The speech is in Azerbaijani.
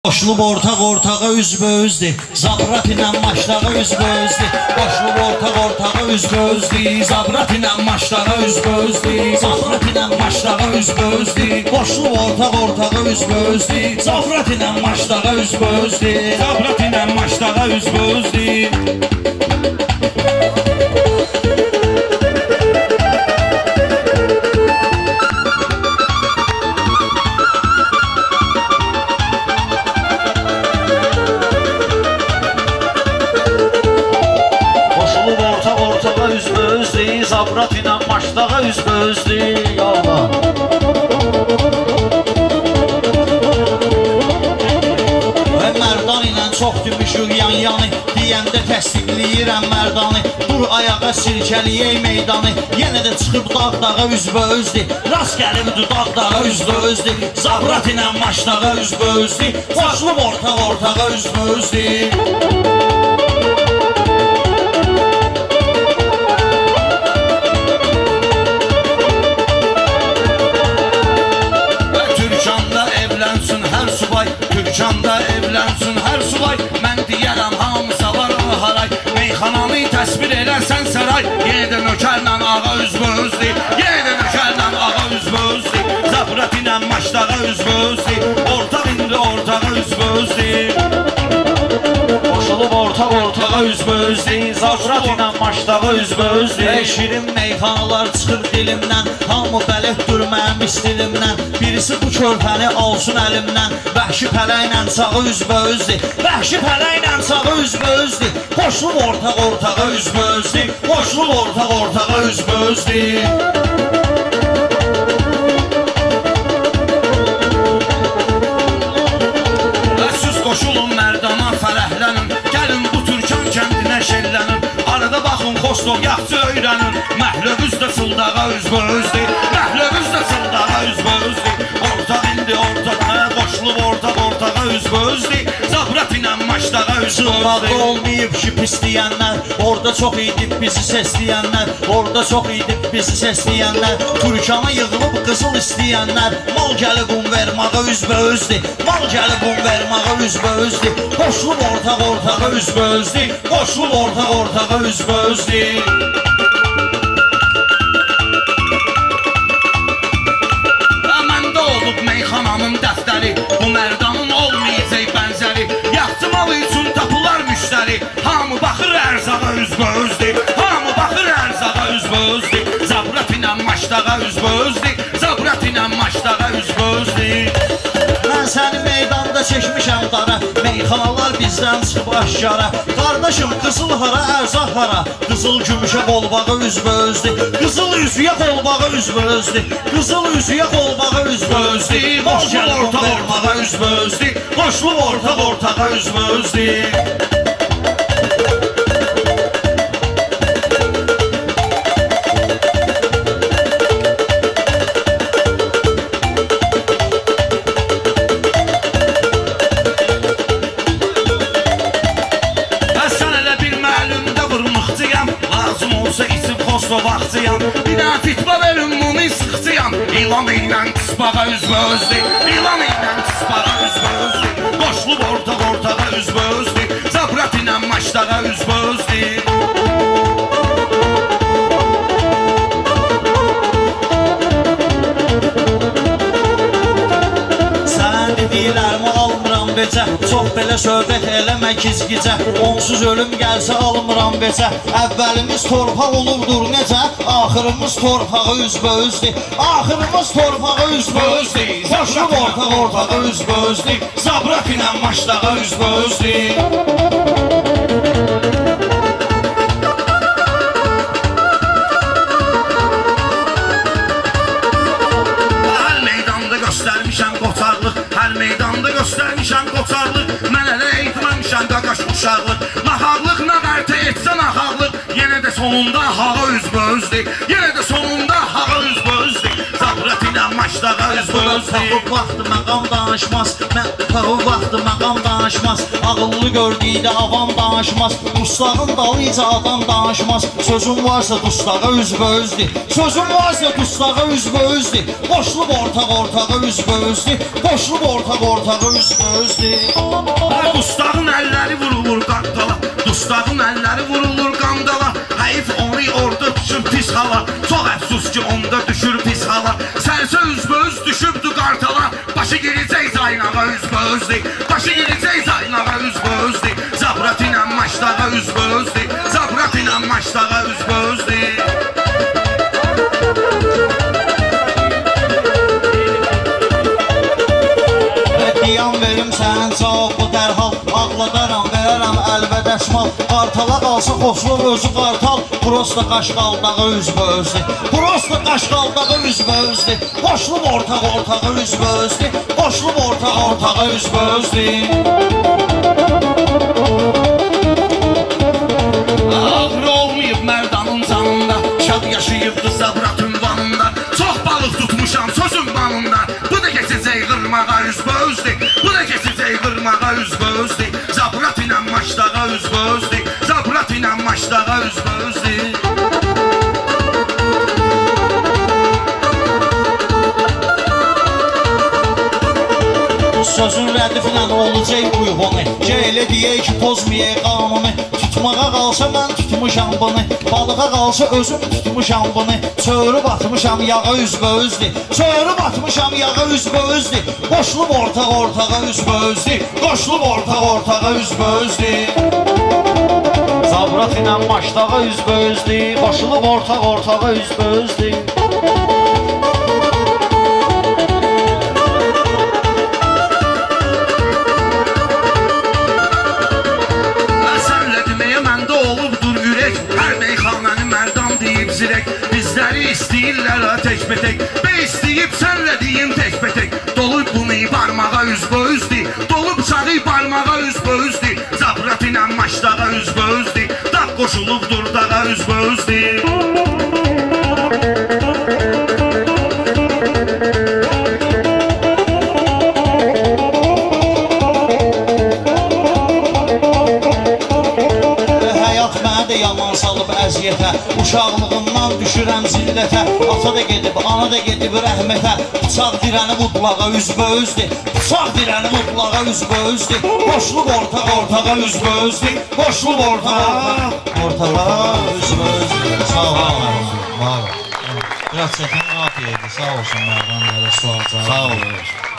Qoşulub ortağa üzbözdür, zabrat ilə maçlağa üzbözdür. Qoşulub ortağa üzbözdür, zabrat ilə maçlağa üzbözdür. Zabrat ilə maçlağa üzbözdür, qoşulub ortağa üzbözdür. Zabrat ilə maçlağa üzbözdür, zabrat ilə maçlağa üzbözdür. Zabrat ilə maçlağa üzbözdür, yallah. Mərdan ilə çox dümüşük yan-yanı, deyəndə təsdiqləyirəm mərdanı. Dur ayağa silkəliyək meydanı, yenə də çıxıb dağ-dağa üzbözdür. Rast gəlib dudaq-dağa üzbözdür, zabrat ilə maçlağa üzbözdür. Qoşulub ortağa üzbözdür. Türkanda evlənsin hər subay, mən deyərəm hamısa var haray. Meyxananı təsvir eləsən saray, yenə də nökərlə ağa üzbözdür. Yenə də nökərlə ağa üzbözdür, zabrat ilə maçlağa üzbözdür. Ortaq indi ortağa üzbözdür. Qoşulub ortağa üzbözdür, zabrat ilə maçlağa üzbözdür. Şirin meyxanalar çıxır dilimdən, hamı bələkdir mənim istilimdən. Birisi bu körpəni alsın əlimdən, vəhşi pələklə sağı üzbözdür. Vəhşi pələklə sağı üzbözdür, qoşulub ortağa üzbözdür. Qoşulub ortağa üzbözdür. Qoşulun mərdana fərəhlənin, gəlin bu Türkan kəndinə şəllənin. Arada baxın Xostov yaxşı öyrənin, məhlövüz də sıldağa üzbözdür. Məhlövüz də sıldağa üzbözdür. Ortaq indi ortağa, qoşulub ortağa üzbözdür. Zabrat ilə maçlağa üzbözdür. Olmayıb ki pis deyənlər, orada çox idib bizi səsləyənlər. Orada çox idib bizi səsləyənlər. Türkana yığılıb qızıl istəyənlər. Mal gəlib un vermağa üzbözdür. Mal gəlib un vermağa üzbözdür. Qoşulub ortağa üzbözdür. Qoşulub ortağa üzbözdür. Məndə olub meyxananın dəftəri, bu mərdanın olmayacaq bənzəri. Yaxçı malı üçün tapılar müştəri, hamı baxır ərzağa üzbözdür. Hamı baxır ərzağa üzbözdür. Zabrat ilə maçlağa üzbözdür. Zabrat ilə maçlağa üzbözdür. Mən səni meydanda çəkmişəm dara, meyxanalar bizdən çıxıb aşkara. Qardaşım qızıl hara, ərzaq hara, qızıl gümüşə qolbağı üzbözdür. Qızıl üzüyə qolbağı üzbözdür. Qızıl üzüyə qolbağı üzbözdür. Qoşulub ortağa üzbözdür. Qoşulub ortağa üzbözdür. Vaxtıyam, bir dənə fitba verin mumi sıxcıyam. İlan ilə qısbağa üzbözdür. İlan ilə qısbağa üzbözdür. Qoşulub ortağa üzbözdür. Zabrat ilə maçlağa üzbözdür. Sən dediklərimi almıram becə, çox belə söhbət eləmə gizgicə. Onsuz ölüm gəlsə almıram becə. Əvvəlimiz torpaq olubdur necə, axırımız torpağı üzbözdür. Axırımız torpağı üzbözdür. Qoşulub ortağa üzbözdür. Zabrat ilə maçlağa üzbözdür. Hər meydanda göstərmişəm qoçarlıq. Mən hələ eğitməmişəm qaqaş uşaqlıq. Naharlıq nə qərtə etsə naharlıq, yenə də sonunda hağa üzbözdür. Yenə də sonunda hağa üzbözdür. Zabrat ilə maçlağa üzbözdür. Tağı vaxtı məqam danışmaz, mən tağı vaxtı məqam danışmaz. danışmaz. Ağıllı gördüydə avam danışmaz. Dustağın dalıyca adam danışmaz. Sözün varsa dustağa üzbözdür. Sözün varsa dustağa üzbözdür. Boşluq ortağı üzbözdür. Boşluq ortağı üzbözdür. Dustağın əlləri vurulur qandala. Dustağın əlləri vurulur qandala. Həyif onu orada düşür pis hala. Çox əfsus ki onda düşür pis hala. Sərsə üzböz düşübdü qartala. Başı girəcək zaynağa üzbözdür. Başı girəcək zaynağa üzbözdür. Zabrat ilə maçdağa üzbözdür. Zabrat ilə maçdağa üzbözdür. Diyan verim sənin cavabı dərhal. Ağladaram, verərəm əlbədəşmal. Qartala qalsa xoşluq özü qartal. Prosta qaşqaldağı üzbözdür. Prosta qaşqaldağı üzbözdür. Boşluq ortağı üzbözdür. Boşluq ortağı üzbözdür. Ağrı olmayıb mərdanın canında. Şad yaşayıbdı zabrat ünvanında. Çox balıq tutmuşam sözün banında. Bu da keçəcək qırmağa üzbözdür. Bu da keçəcək qırmağa üzbözdür. Zabrat ilə maçdağa üzbözdür. Zabrat ilə maçdağa üzbözdür. Sözün rədiflə olacaq uyğunu. Elə deyək ki pozmayaq qanunu. Tutmağa qalsa mən tutmuşam bunu. Balığa qalsa özüm tutmuşam bunu. Çöyrü batmışam yağa üzbözdür. Çöyrü batmışam yağa üzbözdür. Qoşulub ortağa üzbözdür. Qoşulub ortağa üzbözdür. Zabrat ilə maçdağa üzbözdür. Qoşulub ortağa üzbözdür. Bizləri istəyirlər tək-bətək. Bə istəyib sənlə deyim tək-bətək. Dolub bunu barmağa üzbözdür. Dolub bıçağı barmağa üzbözdür. Zabrat ilə maçdağa üzbözdür. Dağ qoşulub durdağa üzbözdür. Yaman salıb əziyyətə. Uşaqlığımdan düşürəm zillətə. Ata da gedib, ana da gedib rəhmətə. Bıçaq dirəni mutlağa üzbözdür. Bıçaq dirəni mutlağa üzbözdür. Boşluq ortağa üzbözdür. Boşluq ortağa üzbözdür. Sağ olun. Biraz çətin qafiyədir. Sağ olsun Mərdan. Sual cavab. Sağ olun.